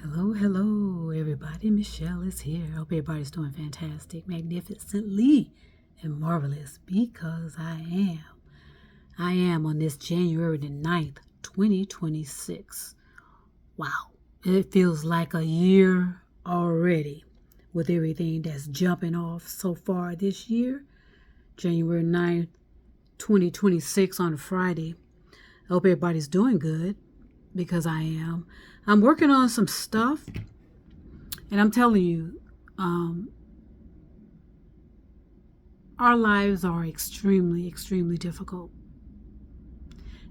Hello, hello, everybody. Michelle is here. I hope everybody's doing fantastic, magnificently, and marvelous because I am. I am on this January the 9th, 2026. Wow. It feels like a year already with everything that's jumping off so far this year. January 9th, 2026 on a Friday. I hope everybody's doing good because I am. I'm working on some stuff, and I'm telling you, our lives are extremely, extremely difficult,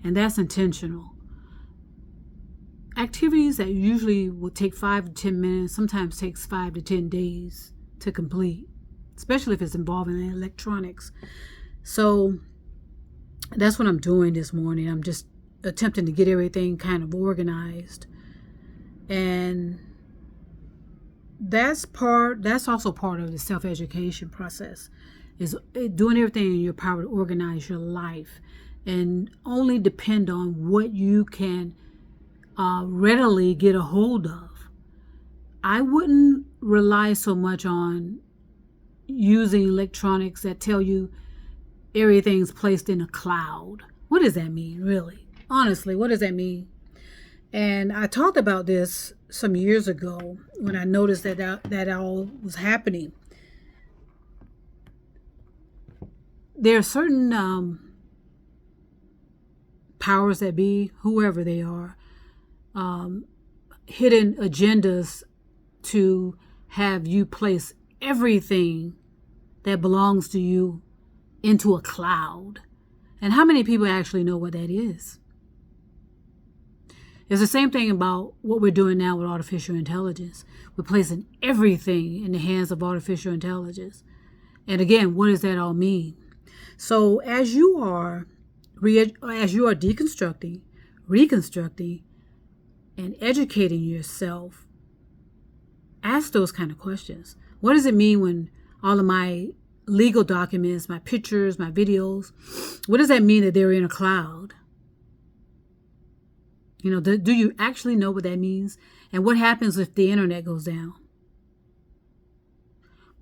and that's intentional. Activities that usually would take 5 to 10 minutes sometimes takes 5 to 10 days to complete, especially if it's involving electronics. So that's what I'm doing this morning. I'm just attempting to get everything kind of organized. And that's also part of the self-education process, is doing everything in your power to organize your life and only depend on what you can readily get a hold of. I wouldn't rely so much on using electronics that tell you everything's placed in a cloud. What does that mean, really? Honestly, what does that mean? And I talked about this some years ago when I noticed that all was happening. There are certain powers that be, whoever they are, hidden agendas to have you place everything that belongs to you into a cloud. And how many people actually know what that is? It's the same thing about what we're doing now with artificial intelligence. We're placing everything in the hands of artificial intelligence. And again, what does that all mean? So as you are deconstructing, reconstructing, and educating yourself, ask those kind of questions. What does it mean when all of my legal documents, my pictures, my videos, what does that mean that they're in a cloud? You know, do you actually know what that means? And what happens if the internet goes down?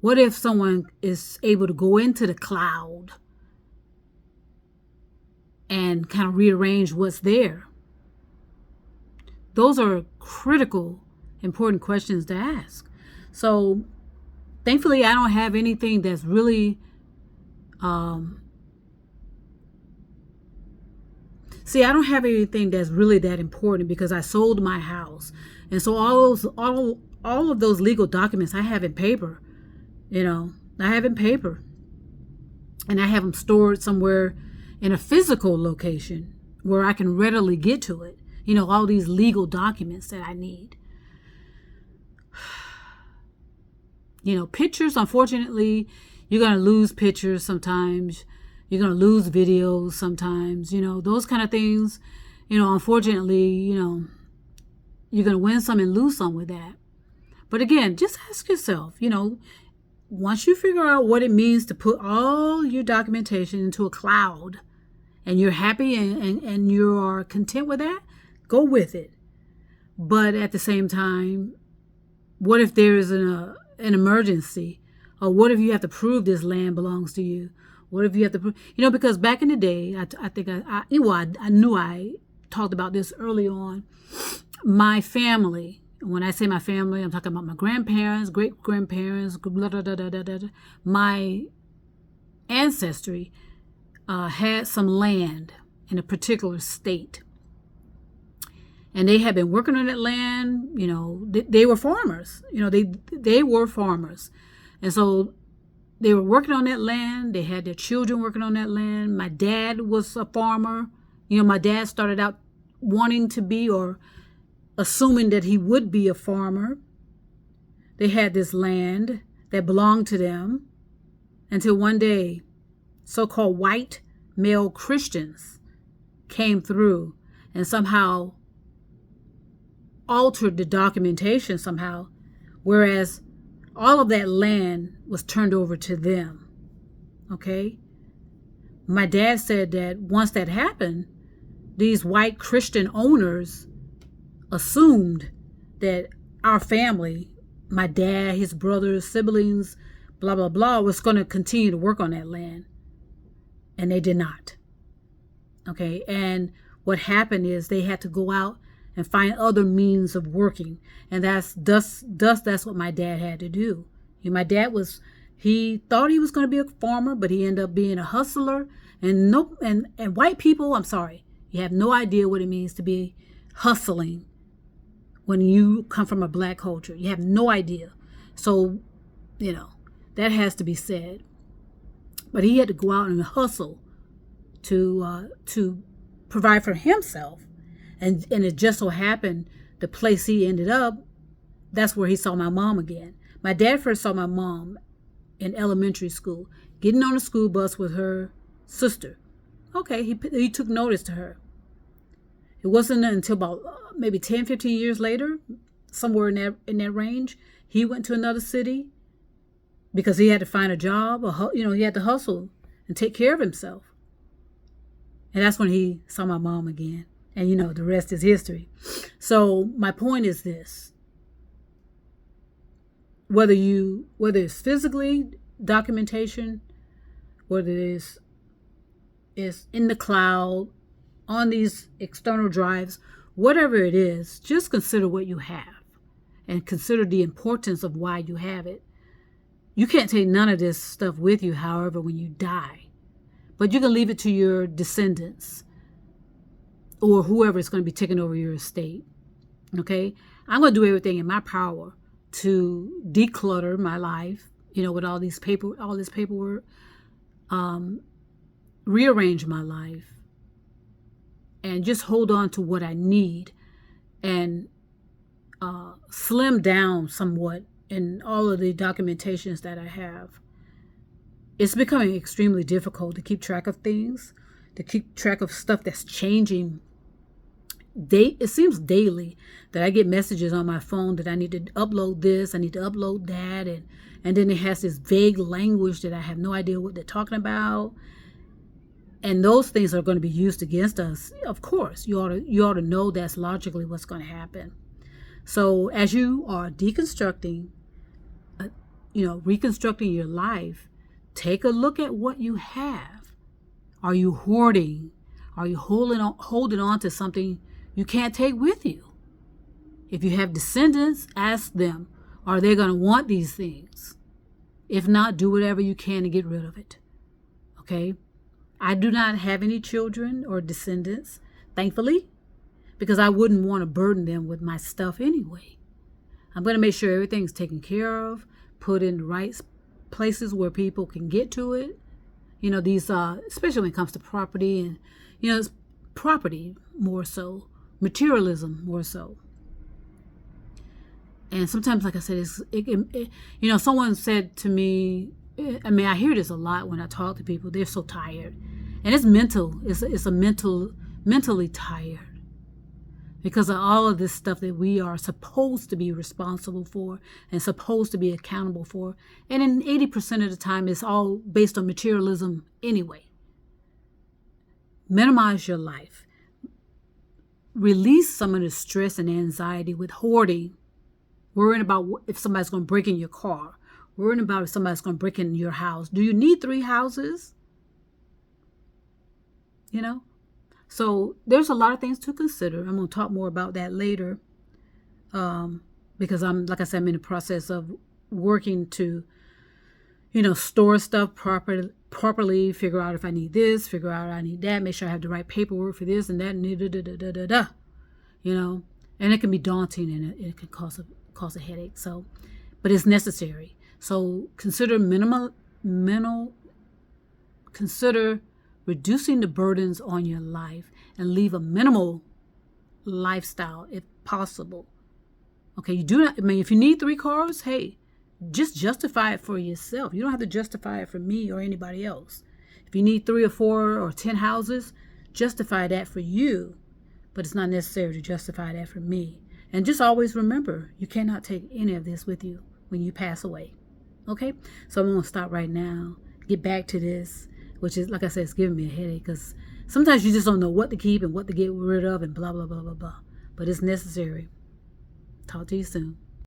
What if someone is able to go into the cloud and kind of rearrange what's there? Those are critical, important questions to ask. So thankfully, I don't have anything that's really I don't have anything that's really that important because I sold my house. And so all of those legal documents I have in paper, I have in paper. And I have them stored somewhere in a physical location where I can readily get to it. All these legal documents that I need. Pictures, unfortunately, you're going to lose pictures sometimes. You're going to lose videos sometimes, those kind of things. Unfortunately, you're going to win some and lose some with that. But again, just ask yourself, once you figure out what it means to put all your documentation into a cloud and you're happy and you are content with that, go with it. But at the same time, what if there is an emergency? Or what if you have to prove this land belongs to you? What if you have to prove, because back in the day, I think I knew I talked about this early on. My family, when I say my family, I'm talking about my grandparents, great-grandparents, blah, blah, blah, blah, blah, blah. My ancestry had some land in a particular state. And they had been working on that land, they were farmers, they were farmers. And so they were working on that land. They had their children working on that land. My dad was a farmer. My dad started out wanting to be or assuming that he would be a farmer. They had this land that belonged to them until one day so-called white male Christians came through and somehow altered the documentation somehow, whereas all of that land was turned over to them. Okay? My dad said that once that happened, these white Christian owners assumed that our family, my dad, his brothers, siblings, blah, blah, blah, was going to continue to work on that land. And they did not. Okay. And what happened is they had to go out and find other means of working. And that's what my dad had to do. My dad he thought he was going to be a farmer, but he ended up being a hustler. And white people, I'm sorry, you have no idea what it means to be hustling when you come from a black culture. You have no idea. So, that has to be said. But he had to go out and hustle to provide for himself. And it just so happened the place he ended up, that's where he saw my mom again. My dad first saw my mom in elementary school, getting on a school bus with her sister. Okay, he took notice to her. It wasn't until about maybe 10, 15 years later, somewhere in that range, he went to another city because he had to find a job, or he had to hustle and take care of himself. And that's when he saw my mom again. And the rest is history. So my point is this: whether it's physically documentation, whether it's in the cloud, on these external drives, whatever it is, just consider what you have and consider the importance of why you have it. You can't take none of this stuff with you, however, when you die, but you can leave it to your descendants or whoever is going to be taking over your estate. Okay? I'm going to do everything in my power to declutter my life, with all this paperwork, rearrange my life, and just hold on to what I need, and slim down somewhat in all of the documentations that I have. It's becoming extremely difficult to keep track of things, to keep track of stuff that's changing. It seems daily that I get messages on my phone that I need to upload this, I need to upload that, and then it has this vague language that I have no idea what they're talking about. And those things are going to be used against us. Of course, you ought to know that's logically what's going to happen. So as you are deconstructing, reconstructing your life, take a look at what you have. Are you hoarding? Are you holding on to something you can't take with you? If you have descendants, ask them, are they going to want these things? If not, do whatever you can to get rid of it. Okay? I do not have any children or descendants, thankfully, because I wouldn't want to burden them with my stuff anyway. I'm going to make sure everything's taken care of, put in the right places where people can get to it. These, especially when it comes to property, and, it's property more so, materialism more so. And sometimes, like I said, someone said to me, I hear this a lot when I talk to people. They're so tired, and it's mental. It's mentally tired because of all of this stuff that we are supposed to be responsible for and supposed to be accountable for. And in 80% of the time, it's all based on materialism anyway. Minimize your life. Release some of the stress and anxiety with hoarding, worrying about if somebody's going to break in your car, worrying about if somebody's going to break in your house. Do you need 3 houses? So there's a lot of things to consider. I'm going to talk more about that later because I'm in the process of working to, store stuff properly, figure out if I need this, figure out I need that, make sure I have the right paperwork for this and that, and it can be daunting and it can cause a headache. So, but it's necessary. So consider consider reducing the burdens on your life and leave a minimal lifestyle if possible. Okay, you do not, if you need 3 cars, hey, just justify it for yourself. You don't have to justify it for me or anybody else. If you need 3 or 4 or 10 houses, justify that for you, but it's not necessary to justify that for me. And just always remember, you cannot take any of this with you when you pass away. Okay, so I'm going to stop right now, get back to this, which is, like I said, it's giving me a headache because sometimes you just don't know what to keep and what to get rid of and blah, blah, blah, blah, blah. But it's necessary. Talk to you soon.